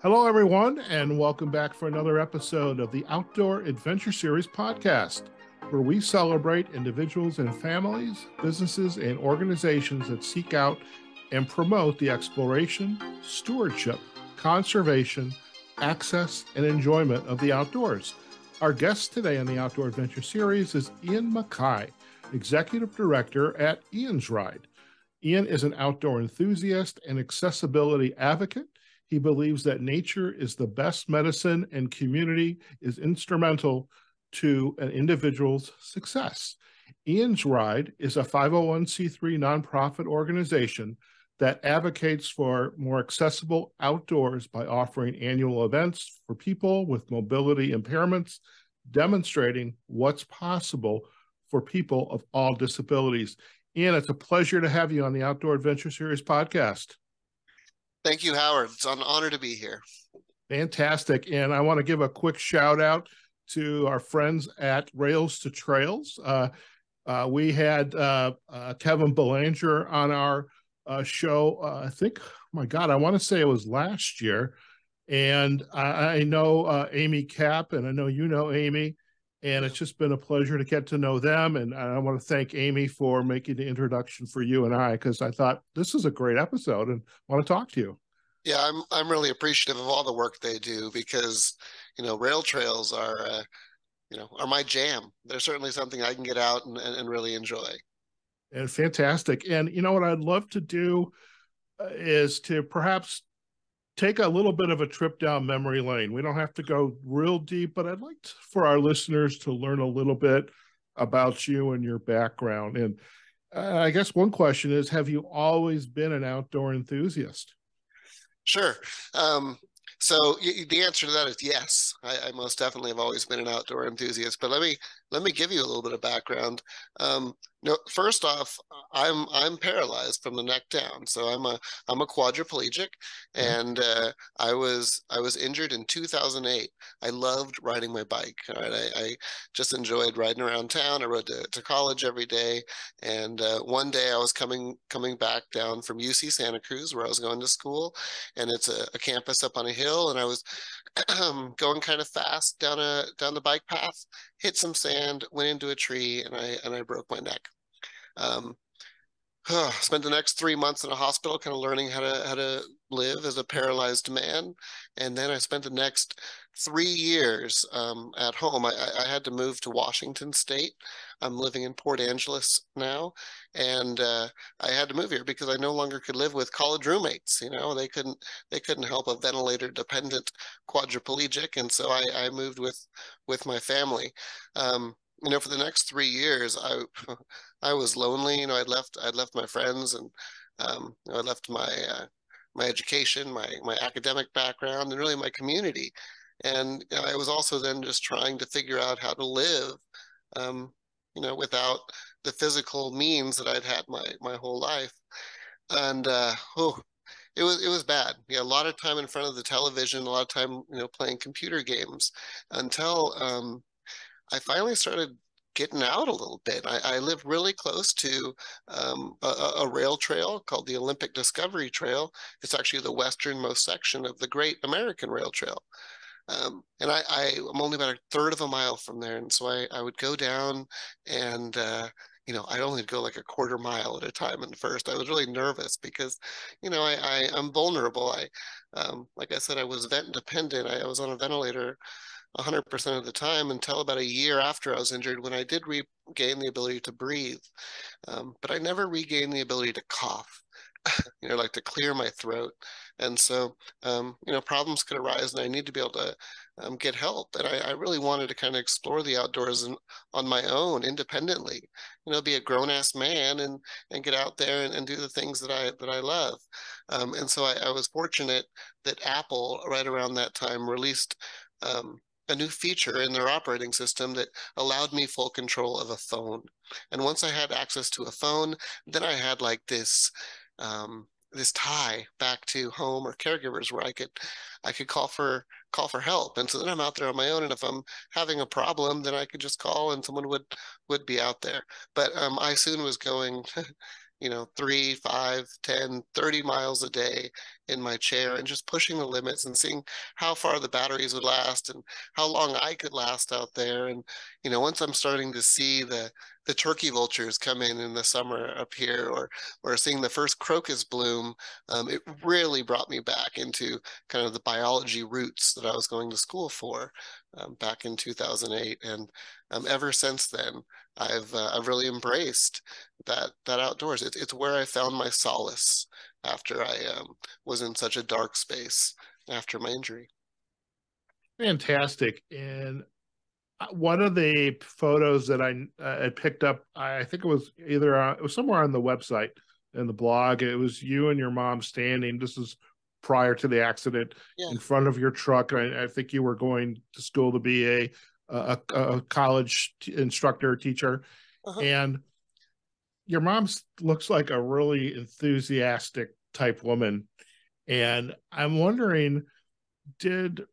Hello, everyone, and welcome back for another episode of the Outdoor Adventure Series podcast, where we celebrate individuals and families, businesses, and organizations that seek out and promote the exploration, stewardship, conservation, access, and enjoyment of the outdoors. Our guest today on the Outdoor Adventure Series is Ian Mackay, Executive Director at Ian's Ride. Ian is an outdoor enthusiast and accessibility advocate. He believes that nature is the best medicine and community is instrumental to an individual's success. Ian's Ride is a 501c3 nonprofit organization that advocates for more accessible outdoors by offering annual events for people with mobility impairments, demonstrating what's possible for people of all disabilities. Ian, it's a pleasure to have you on the Outdoor Adventure Series podcast. Thank you, Howard. It's an honor to be here. Fantastic. And I want to give a quick shout out to our friends at Rails to Trails. We had Kevin Belanger on our show, I think, my God, I want to say it was last year. And I know Amy Cap, and I know you know Amy. And it's just been a pleasure to get to know them. And I want to thank Amy for making the introduction for you and I, because I thought this is a great episode and want to talk to you. Yeah, I'm really appreciative of all the work they do because, rail trails are my jam. They're certainly something I can get out and really enjoy. And fantastic. And you know what I'd love to do is to perhaps take a little bit of a trip down memory lane. We don't have to go real deep, but I'd like for our listeners to learn a little bit about you and your background. And I guess one question is, have you always been an outdoor enthusiast? Sure. So the answer to that is yes. I most definitely have always been an outdoor enthusiast. But let me give you a little bit of background. First off, I'm paralyzed from the neck down. So I'm a quadriplegic, and I was injured in 2008. I loved riding my bike. All right, I just enjoyed riding around town. I rode to college every day, and one day I was coming back down from UC Santa Cruz, where I was going to school, and it's a campus up on a hill, and I was going kind of fast down the bike path, hit some sand, went into a tree, and I broke my neck. Spent the next 3 months in a hospital, kind of learning how to live as a paralyzed man, and then I spent the next 3 years at home. I had to move to Washington State. I'm living in Port Angeles now, and I had to move here because I no longer could live with college roommates. They couldn't help a ventilator dependent quadriplegic, and so I moved with my family. For the next 3 years, I was lonely. I'd left my friends, and I left my education, my academic background, and really my community. And I was also then just trying to figure out how to live, without the physical means that I'd had my whole life. And it was bad. Yeah, a lot of time in front of the television, a lot of time, playing computer games, until I finally started getting out a little bit. I live really close to a rail trail called the Olympic Discovery Trail. It's actually the westernmost section of the Great American Rail Trail. And I'm only about a third of a mile from there. And so I would go down, and I'd only go like a quarter mile at a time at first. I was really nervous because, I'm vulnerable. Like I said, I was vent dependent. I was on a ventilator 100% of the time until about a year after I was injured, when I did regain the ability to breathe. But I never regained the ability to cough, like to clear my throat. And so, problems could arise, and I need to be able to get help. And I really wanted to kind of explore the outdoors on my own, independently, be a grown-ass man and get out there and do the things that I love. And so I was fortunate that Apple, right around that time, released a new feature in their operating system that allowed me full control of a phone. And once I had access to a phone, then I had like this tie back to home or caregivers, where I could call for help. And so then I'm out there on my own, and if I'm having a problem, then I could just call and someone would be out there. But I soon was going 3, 5, 10, 30 miles a day in my chair and just pushing the limits and seeing how far the batteries would last and how long I could last out there. And, once I'm starting to see the turkey vultures come in the summer up here, or seeing the first crocus bloom, it really brought me back into kind of the biology roots that I was going to school for back in 2008. And ever since then, I've really embraced that outdoors. It's where I found my solace after I was in such a dark space after my injury. Fantastic. And one of the photos that I picked up, I think it was it was somewhere on the website in the blog. It was you and your mom standing. This is prior to the accident, Yeah. in front of your truck. I think you were going to school to be a college instructor, teacher. Uh-huh. And your mom looks like a really enthusiastic type woman. And I'm wondering, did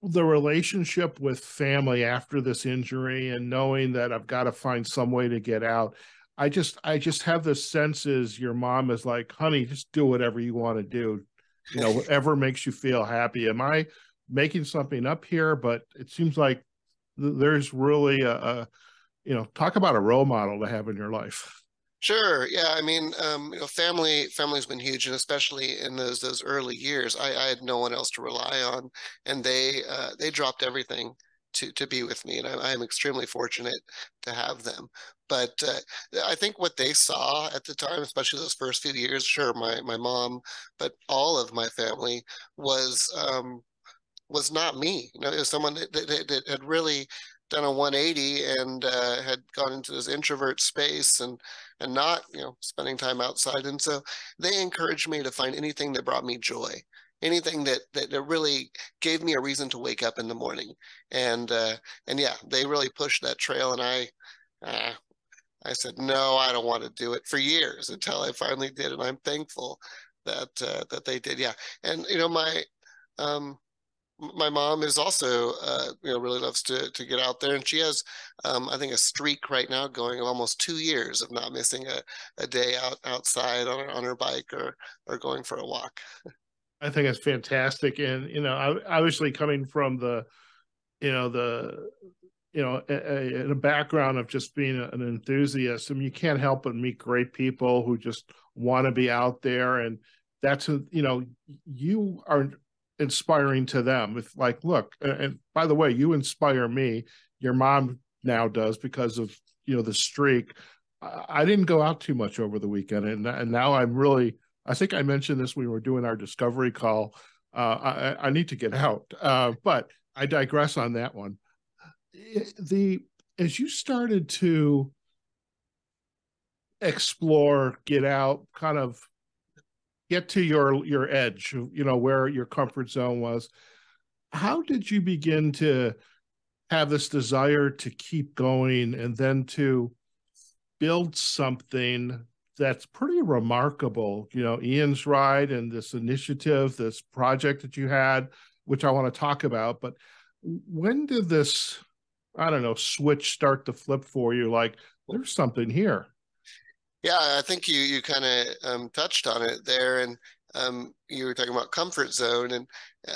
the relationship with family after this injury and knowing that I've got to find some way to get out, I just have this sense is your mom is like, honey, just do whatever you want to do, whatever makes you feel happy. Am I making something up here? But it seems like there's really talk about a role model to have in your life. Sure. Yeah. I mean, family's been huge, and especially in those early years, I had no one else to rely on, and they dropped everything to be with me, and I am extremely fortunate to have them. But I think what they saw at the time, especially those first few years, sure, my mom, but all of my family was not me. It was someone that had really done a 180 and had gone into this introvert space and not spending time outside. And so they encouraged me to find anything that brought me joy, anything that really gave me a reason to wake up in the morning. And yeah, they really pushed that trail, and I said no, I don't want to do it, for years, until I finally did, and I'm thankful that they did. Yeah. And um my mom is also, really loves to get out there, and she has, I think, a streak right now going of almost 2 years of not missing a day outside on her bike or going for a walk. I think it's fantastic. And, obviously coming from the, the, in a background of just being an enthusiast, I mean, you can't help but meet great people who just want to be out there. And that's, you are inspiring to them. It's like, look, and by the way, you inspire me. Your mom now does, because of, the streak. I didn't go out too much over the weekend. And now I'm really, I think I mentioned this when we were doing our discovery call. I need to get out, but I digress on that one. As you started to explore, get out, kind of get to your edge, where your comfort zone was, how did you begin to have this desire to keep going and then to build something that's pretty remarkable? Ian's ride and this initiative, this project that you had, which I want to talk about. But when did this, I don't know, switch start to flip for you? Like, there's something here. Yeah, I think you kind of touched on it there, and you were talking about comfort zone, and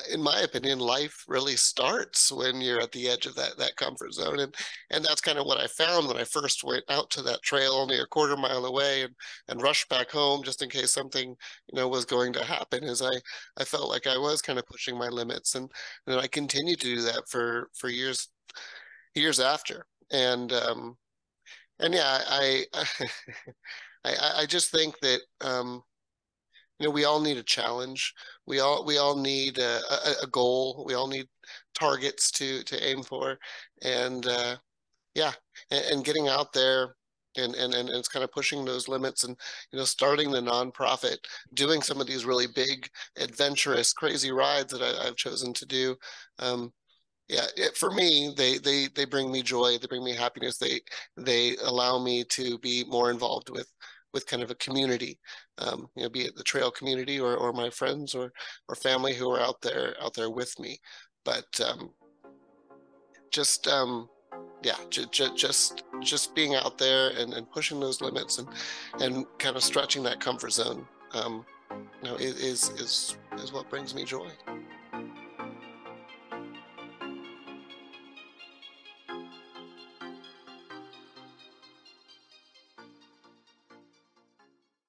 in my opinion, life really starts when you're at the edge of that comfort zone, and that's kind of what I found when I first went out to that trail only a quarter mile away and rushed back home just in case something was going to happen. Is I felt like I was kind of pushing my limits, and I continued to do that for years after, and yeah, I just think that we all need a challenge. We all need a goal. We all need targets to aim for, and yeah, and getting out there and it's kind of pushing those limits, and starting the nonprofit, doing some of these really big, adventurous, crazy rides that I've chosen to do. Yeah, for me, they bring me joy. They bring me happiness. They allow me to be more involved with kind of a community, be it the trail community or my friends or family who are out there with me. But just yeah, just being out there and pushing those limits and kind of stretching that comfort zone, is what brings me joy.